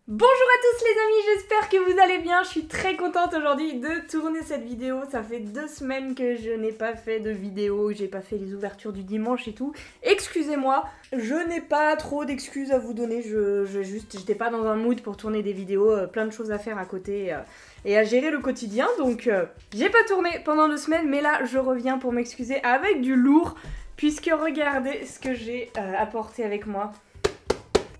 Bonjour à tous les amis, j'espère que vous allez bien. Je suis très contente aujourd'hui de tourner cette vidéo. Ça fait 2 semaines que je n'ai pas fait de vidéo, j'ai pas fait les ouvertures du dimanche et tout. Excusez-moi, je n'ai pas trop d'excuses à vous donner. J'étais pas dans un mood pour tourner des vidéos, plein de choses à faire à côté et à gérer le quotidien. Donc j'ai pas tourné pendant 2 semaines, mais là je reviens pour m'excuser avec du lourd. Puisque regardez ce que j'ai apporté avec moi.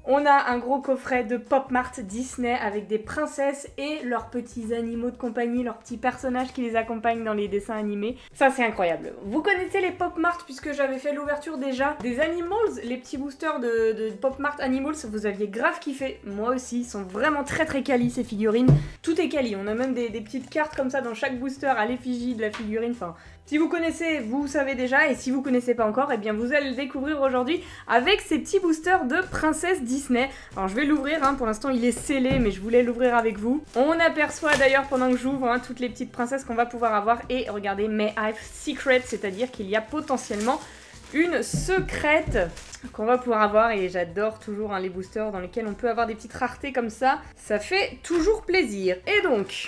On a un gros coffret de Pop Mart Disney avec des princesses et leurs petits animaux de compagnie, leurs petits personnages qui les accompagnent dans les dessins animés. Ça c'est incroyable. Vous connaissez les Pop Mart puisque j'avais fait l'ouverture déjà des Animals, les petits boosters de Pop Mart Animals, vous aviez grave kiffé. Moi aussi, ils sont vraiment très quali ces figurines. Tout est quali, on a même des petites cartes comme ça dans chaque booster à l'effigie de la figurine, enfin... Si vous connaissez, vous savez déjà, et si vous connaissez pas encore, eh bien vous allez le découvrir aujourd'hui avec ces petits boosters de princesse Disney. Alors je vais l'ouvrir, pour l'instant il est scellé, mais je voulais l'ouvrir avec vous. On aperçoit d'ailleurs pendant que j'ouvre toutes les petites princesses qu'on va pouvoir avoir. Et regardez, May I've Secret, c'est-à-dire qu'il y a potentiellement une secrète qu'on va pouvoir avoir. Et j'adore toujours les boosters dans lesquels on peut avoir des petites raretés comme ça. Ça fait toujours plaisir. Et donc...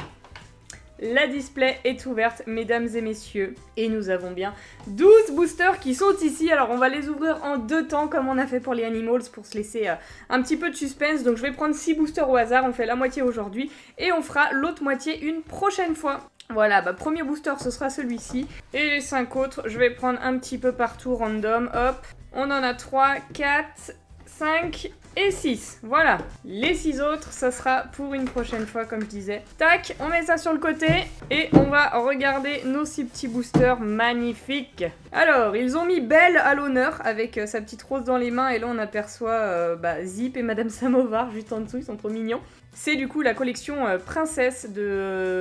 la display est ouverte, mesdames et messieurs, et nous avons bien 12 boosters qui sont ici. Alors on va les ouvrir en 2 temps comme on a fait pour les Animals pour se laisser un petit peu de suspense. Donc je vais prendre 6 boosters au hasard, on fait la moitié aujourd'hui et on fera l'autre moitié une prochaine fois. Voilà, premier booster ce sera celui-ci. Et les 5 autres, je vais prendre un petit peu partout random, hop. On en a 3, 4, 5... et 6, voilà. Les 6 autres, ça sera pour une prochaine fois, comme je disais. Tac, on met ça sur le côté et on va regarder nos 6 petits boosters magnifiques. Alors, ils ont mis Belle à l'honneur avec sa petite rose dans les mains et là on aperçoit Zip et Madame Samovar juste en dessous, ils sont trop mignons. C'est du coup la collection princesse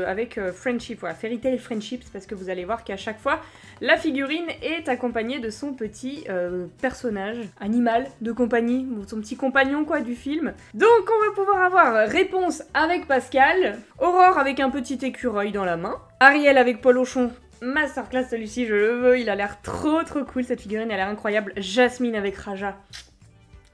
avec Friendship, voilà, Fairy Tail Friendship, parce que vous allez voir qu'à chaque fois, la figurine est accompagnée de son petit personnage, animal de compagnie, son petit compagnon quoi du film. Donc on va pouvoir avoir Réponse avec Pascal, Aurore avec un petit écureuil dans la main, Ariel avec Polochon. Masterclass celui-ci, je le veux, il a l'air trop cool, cette figurine, elle a l'air incroyable. Jasmine avec Raja.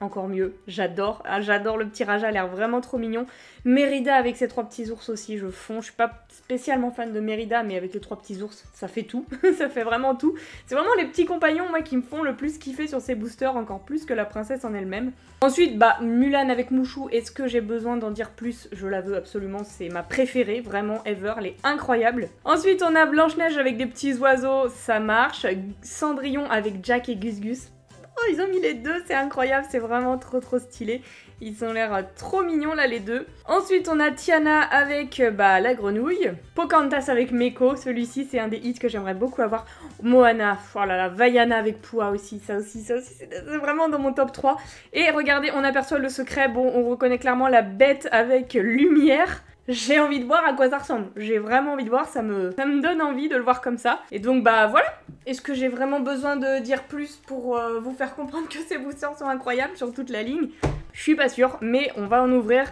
Encore mieux, j'adore, j'adore le petit Raja, a l'air vraiment trop mignon. Mérida avec ses 3 petits ours aussi, je fonds. Je suis pas spécialement fan de Mérida, mais avec les 3 petits ours, ça fait tout. Ça fait vraiment tout. C'est vraiment les petits compagnons, moi, qui me font le plus kiffer sur ces boosters, encore plus que la princesse en elle-même. Ensuite, Mulan avec Mouchou, est-ce que j'ai besoin d'en dire plus? Je la veux absolument, c'est ma préférée, vraiment, ever, elle est incroyable. Ensuite, on a Blanche-Neige avec des petits oiseaux, ça marche. Cendrillon avec Jack et Gus Gus. Oh, ils ont mis les deux, c'est incroyable, c'est vraiment trop stylé. Ils ont l'air trop mignons là les deux. Ensuite on a Tiana avec la grenouille. Pocahontas avec Meko, celui-ci c'est un des hits que j'aimerais beaucoup avoir. Moana, oh là là, Vaiana avec Pua aussi, ça aussi c'est vraiment dans mon top 3. Et regardez, on aperçoit le secret, bon on reconnaît clairement la bête avec lumière. J'ai envie de voir à quoi ça ressemble. J'ai vraiment envie de voir, ça me donne envie de le voir comme ça. Et donc voilà. Est-ce que j'ai vraiment besoin de dire plus pour vous faire comprendre que ces boosters sont incroyables sur toute la ligne? Je suis pas sûre, mais on va en ouvrir.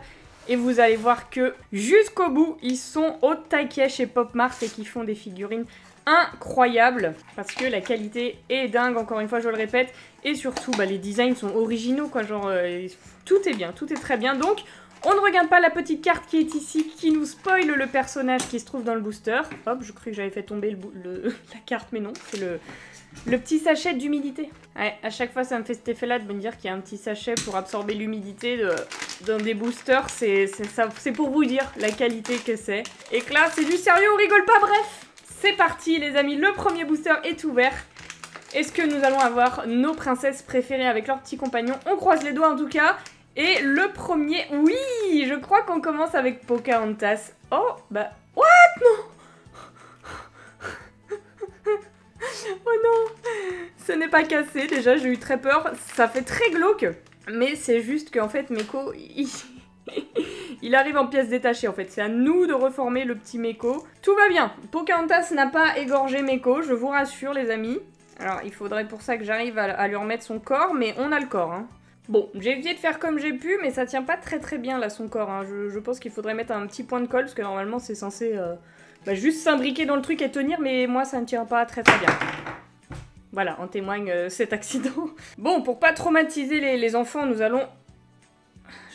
Et vous allez voir que jusqu'au bout, ils sont au taquet chez Pop Mart et qu'ils font des figurines incroyables. Parce que la qualité est dingue, encore une fois je le répète. Et surtout, les designs sont originaux quoi, genre tout est bien, tout est très bien. Donc... on ne regarde pas la petite carte qui est ici, qui nous spoile le personnage qui se trouve dans le booster. Hop, je crois que j'avais fait tomber la carte, mais non, c'est le petit sachet d'humidité. Ouais, à chaque fois ça me fait cet effet-là de me dire qu'il y a un petit sachet pour absorber l'humidité dans des boosters. C'est pour vous dire la qualité que c'est. Et que là, c'est du sérieux, on rigole pas, bref. C'est parti les amis, le premier booster est ouvert. Est-ce que nous allons avoir nos princesses préférées avec leurs petits compagnons? On croise les doigts en tout cas. Et le premier, oui, je crois qu'on commence avec Pocahontas. Oh, what? Non. Oh non, ce n'est pas cassé, déjà j'ai eu très peur, ça fait très glauque. Mais c'est juste qu'en fait Meko, il arrive en pièces détachées en fait. C'est à nous de reformer le petit Meko. Tout va bien, Pocahontas n'a pas égorgé Meko, je vous rassure les amis. Alors il faudrait pour ça que j'arrive à lui remettre son corps, mais on a le corps Bon, j'ai essayé de faire comme j'ai pu, mais ça tient pas très bien là son corps. Je pense qu'il faudrait mettre un petit point de colle, parce que normalement c'est censé juste s'imbriquer dans le truc et tenir, mais moi ça ne tient pas très bien. Voilà, en témoigne cet accident. Bon, pour pas traumatiser les enfants, nous allons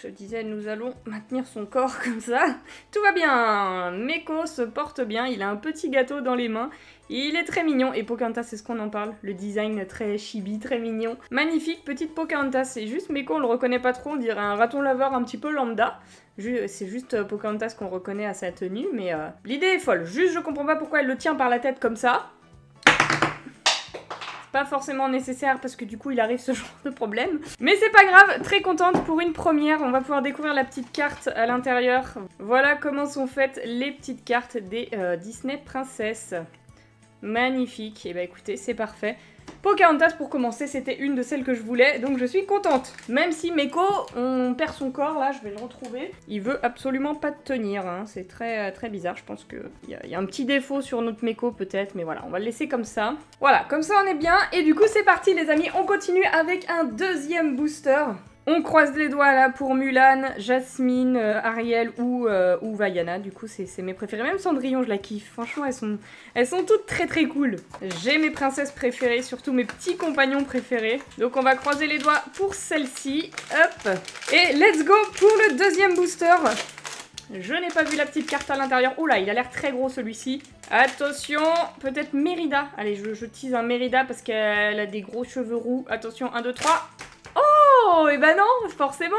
je disais, nous allons maintenir son corps comme ça. Tout va bien. Meko se porte bien, il a un petit gâteau dans les mains. Il est très mignon, et Pocahontas, c'est ce qu'on en parle. Le design très chibi, très mignon. Magnifique, petite Pocahontas. C'est juste Meko, on le reconnaît pas trop, on dirait un raton laveur un petit peu lambda. C'est juste Pocahontas qu'on reconnaît à sa tenue, mais l'idée est folle. Juste, je comprends pas pourquoi elle le tient par la tête comme ça. Pas forcément nécessaire parce que du coup il arrive ce genre de problème. Mais c'est pas grave, très contente pour une première. On va pouvoir découvrir la petite carte à l'intérieur. Voilà comment sont faites les petites cartes des Disney princesses. Magnifique, et bah écoutez, c'est parfait. Pocahontas pour commencer, c'était une de celles que je voulais, donc je suis contente. Même si Meko, on perd son corps, là, je vais le retrouver. Il veut absolument pas tenir, hein. C'est très, très bizarre. Je pense qu'il y a un petit défaut sur notre Meko peut-être, mais voilà, on va le laisser comme ça. Voilà, comme ça on est bien, et du coup c'est parti les amis, on continue avec un deuxième booster. On croise les doigts là pour Mulan, Jasmine, Ariel ou Vaiana. Du coup, c'est mes préférées. Même Cendrillon, je la kiffe. Franchement, elles sont toutes très très cool. J'ai mes princesses préférées, surtout mes petits compagnons préférés. Donc on va croiser les doigts pour celle-ci. Hop. Et let's go pour le deuxième booster. Je n'ai pas vu la petite carte à l'intérieur. Oula, il a l'air très gros celui-ci. Attention, peut-être Mérida. Allez, je tease un Mérida parce qu'elle a des gros cheveux roux. Attention, 1, 2, 3. Oh, et bah non, forcément.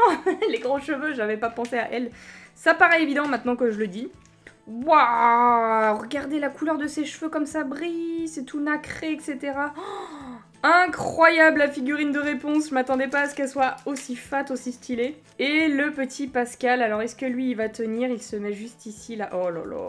Les gros cheveux, j'avais pas pensé à elle. Ça paraît évident maintenant que je le dis. Waouh, regardez la couleur de ses cheveux comme ça brille, c'est tout nacré, etc. Oh, incroyable la figurine de réponse, je m'attendais pas à ce qu'elle soit aussi fat, aussi stylée. Et le petit Pascal, alors est-ce que lui il va tenir? Il se met juste ici là, oh là là.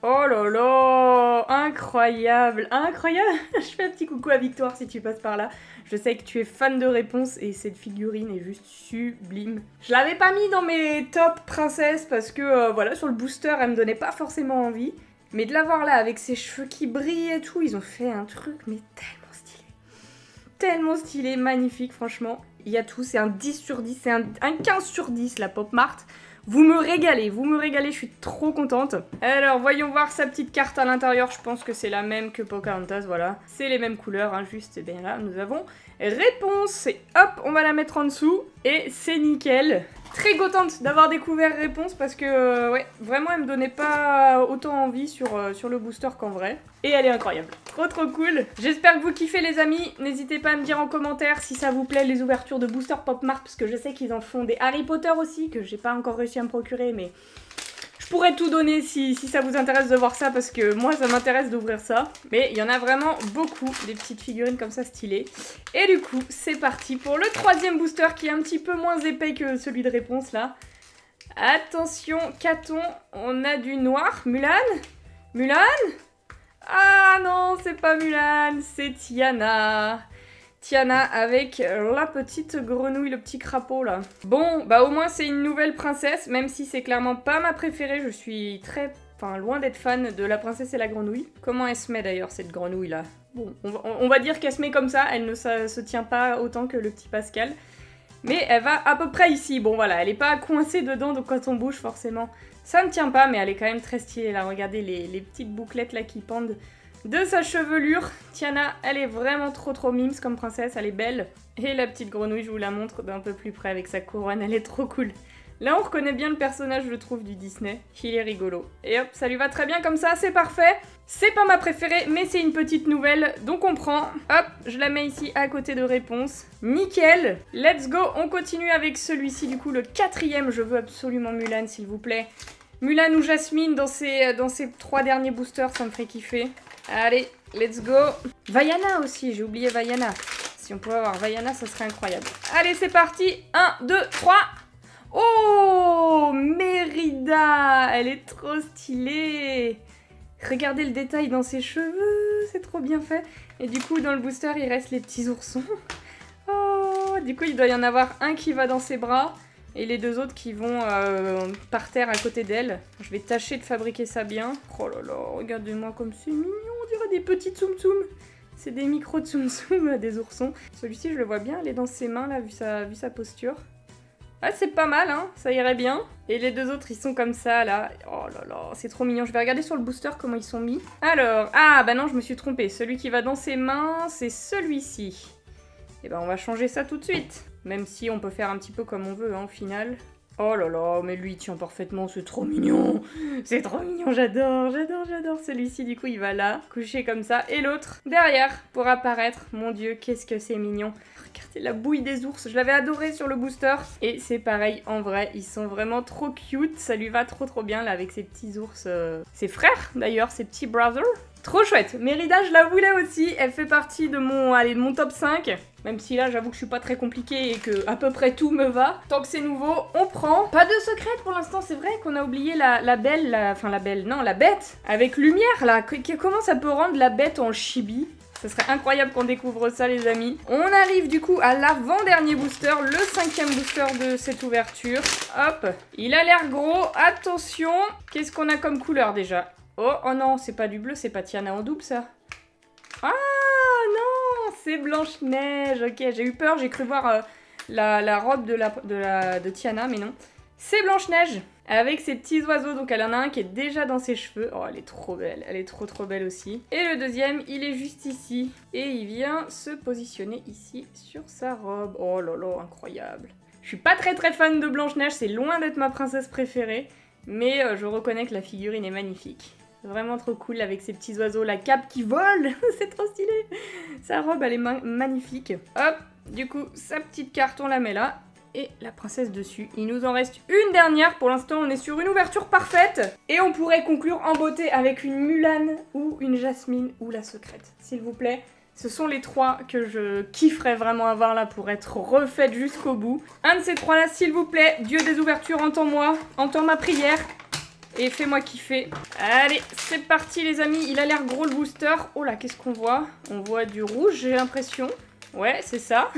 Oh là là, incroyable, incroyable. Je fais un petit coucou à Victoire si tu passes par là. Je sais que tu es fan de réponse et cette figurine est juste sublime. Je l'avais pas mis dans mes top princesses parce que voilà, sur le booster elle me donnait pas forcément envie. Mais de la voir là avec ses cheveux qui brillent et tout, ils ont fait un truc mais tellement stylé. Tellement stylé, magnifique franchement. Il y a tout, c'est un 10 sur 10, c'est un 15 sur 10 la Pop Mart. Vous me régalez, je suis trop contente. Alors, voyons voir sa petite carte à l'intérieur. Je pense que c'est la même que Pocahontas, voilà. C'est les mêmes couleurs, hein, juste, et bien là, nous avons réponse. Et hop, on va la mettre en dessous. Et c'est nickel. Très contente d'avoir découvert réponse parce que, ouais, vraiment, elle me donnait pas autant envie sur le booster qu'en vrai. Et elle est incroyable. Trop trop cool. J'espère que vous kiffez les amis. N'hésitez pas à me dire en commentaire si ça vous plaît les ouvertures de booster Pop Mart parce que je sais qu'ils en font des Harry Potter aussi que j'ai pas encore réussi à me procurer mais je pourrais tout donner si ça vous intéresse de voir ça parce que moi ça m'intéresse d'ouvrir ça. Mais il y en a vraiment beaucoup des petites figurines comme ça stylées. Et du coup c'est parti pour le troisième booster qui est un petit peu moins épais que celui de réponse là. Attention, qu'a-t-on? On a du noir. Mulan? Mulan? Ah non, c'est pas Mulan, c'est Tiana. Tiana avec la petite grenouille, le petit crapaud là. Bon, bah au moins c'est une nouvelle princesse, même si c'est clairement pas ma préférée. Je suis loin d'être fan de la princesse et la grenouille. Comment elle se met d'ailleurs cette grenouille là? Bon, on va dire qu'elle se met comme ça, elle ne se tient pas autant que le petit Pascal. Mais elle va à peu près ici. Bon voilà, elle est pas coincée dedans, donc quand on bouge forcément, ça ne tient pas, mais elle est quand même très stylée là. Regardez les petites bouclettes là qui pendent de sa chevelure. Tiana, elle est vraiment trop mimes comme princesse, elle est belle. Et la petite grenouille, je vous la montre d'un peu plus près avec sa couronne, elle est trop cool. Là, on reconnaît bien le personnage, je trouve, du Disney. Il est rigolo. Et hop, ça lui va très bien comme ça, c'est parfait. C'est pas ma préférée, mais c'est une petite nouvelle, donc on prend. Hop, je la mets ici à côté de réponse. Nickel. Let's go, on continue avec celui-ci, du coup, le quatrième. Je veux absolument Mulan, s'il vous plaît. Mulan ou Jasmine dans ces 3 derniers boosters, ça me ferait kiffer. Allez, let's go. Vaiana aussi, j'ai oublié Vaiana. Si on pouvait avoir Vaiana, ça serait incroyable. Allez, c'est parti. 1, 2, 3. Oh, Mérida, elle est trop stylée. Regardez le détail dans ses cheveux, c'est trop bien fait. Et du coup, dans le booster, il reste les petits oursons. Oh, du coup, il doit y en avoir un qui va dans ses bras et les 2 autres qui vont par terre à côté d'elle. Je vais tâcher de fabriquer ça bien. Oh là là, regardez-moi comme c'est mignon, on dirait des petits tsum tsum. C'est des micro tsum tsum des oursons. Celui-ci, je le vois bien, elle est dans ses mains là, vu sa posture. Ah, c'est pas mal, hein, ça irait bien. Et les 2 autres, ils sont comme ça, là. Oh là là, c'est trop mignon. Je vais regarder sur le booster comment ils sont mis. Alors, ah, bah non, je me suis trompée. Celui qui va dans ses mains, c'est celui-ci. Et ben on va changer ça tout de suite. Même si on peut faire un petit peu comme on veut, hein, au final. Oh là là, mais lui il tient parfaitement, c'est trop mignon. C'est trop mignon, j'adore celui-ci. Du coup, il va là, coucher comme ça. Et l'autre, derrière, pour apparaître. Mon Dieu, qu'est-ce que c'est mignon. Regardez la bouille des ours, je l'avais adoré sur le booster. Et c'est pareil, en vrai, ils sont vraiment trop cute. Ça lui va trop bien, là, avec ses petits ours. Ses frères, d'ailleurs, ses petits brothers. Trop chouette. Mérida, je la voulais aussi. Elle fait partie de mon top 5. Même si là, j'avoue que je suis pas très compliquée et que à peu près tout me va. Tant que c'est nouveau, on prend. Pas de secrète pour l'instant, c'est vrai qu'on a oublié la bête. Avec lumière, là. Comment ça peut rendre la bête en chibi? Ce serait incroyable qu'on découvre ça, les amis. On arrive du coup à l'avant-dernier booster, le 5e booster de cette ouverture. Hop. Il a l'air gros. Attention. Qu'est-ce qu'on a comme couleur déjà? Oh non, c'est pas du bleu, c'est pas Tiana en double, ça. Ah non, c'est Blanche-Neige. Ok, j'ai eu peur, j'ai cru voir la robe de Tiana, mais non. C'est Blanche-Neige, avec ses petits oiseaux. Donc elle en a un qui est déjà dans ses cheveux. Oh, elle est trop belle, elle est trop belle aussi. Et le deuxième, il est juste ici. Et il vient se positionner ici sur sa robe. Oh là là, incroyable. Je suis pas très fan de Blanche-Neige, c'est loin d'être ma princesse préférée. Mais je reconnais que la figurine est magnifique. Vraiment trop cool avec ses petits oiseaux, la cape qui vole. C'est trop stylé. Sa robe, elle est magnifique. Hop, du coup, sa petite carte, on la met là. Et la princesse dessus. Il nous en reste une dernière. Pour l'instant, on est sur une ouverture parfaite. Et on pourrait conclure en beauté avec une Mulan ou une Jasmine ou la secrète. S'il vous plaît. Ce sont les trois que je kifferais vraiment avoir là pour être refaite jusqu'au bout. Un de ces trois-là, s'il vous plaît. Dieu des ouvertures, entends-moi. Entends ma prière. Et fais-moi kiffer. Allez, c'est parti les amis. Il a l'air gros le booster. Oh là, qu'est-ce qu'on voit? On voit du rouge, j'ai l'impression. Ouais, c'est ça.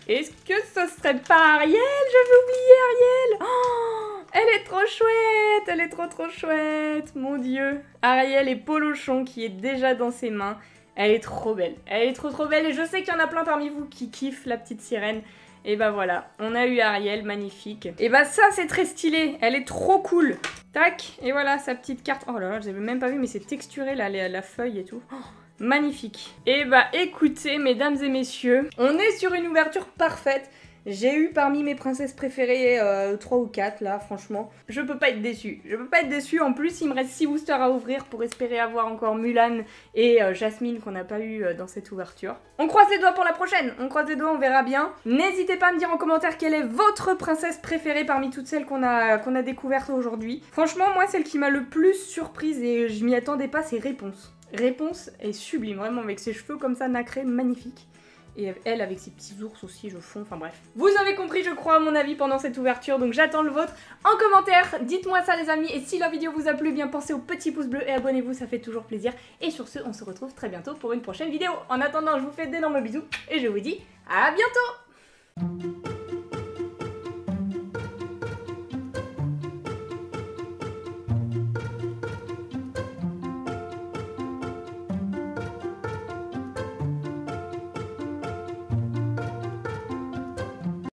Est-ce que ce serait pas Ariel? J'avais oublié Ariel. Oh, elle est trop chouette. Elle est trop chouette. Mon Dieu. Ariel et Polochon qui est déjà dans ses mains. Elle est trop belle. Elle est trop belle. Et je sais qu'il y en a plein parmi vous qui kiffent la petite sirène. Et bah voilà, on a eu Ariel, magnifique. Et bah ça, c'est très stylé. Elle est trop cool. Tac, et voilà sa petite carte. Oh là là, je l'avais même pas vu, mais c'est texturé là, la feuille et tout. Oh, magnifique. Et bah écoutez, mesdames et messieurs, on est sur une ouverture parfaite. J'ai eu parmi mes princesses préférées 3 ou 4 là, franchement. Je peux pas être déçue. Je peux pas être déçue. En plus, il me reste 6 boosters à ouvrir pour espérer avoir encore Mulan et Jasmine qu'on n'a pas eu dans cette ouverture. On croise les doigts pour la prochaine. On croise les doigts, on verra bien. N'hésitez pas à me dire en commentaire quelle est votre princesse préférée parmi toutes celles qu'on a découvertes aujourd'hui. Franchement, moi, celle qui m'a le plus surprise et je m'y attendais pas, c'est Réponse. Réponse est sublime, vraiment, avec ses cheveux comme ça nacrés, magnifiques. Et elle avec ses petits ours aussi, je fonds, enfin bref. Vous avez compris, je crois, mon avis pendant cette ouverture, donc j'attends le vôtre en commentaire. Dites-moi ça les amis, et si la vidéo vous a plu, bien pensez au petit pouce bleu et abonnez-vous, ça fait toujours plaisir. Et sur ce, on se retrouve très bientôt pour une prochaine vidéo. En attendant, je vous fais d'énormes bisous, et je vous dis à bientôt.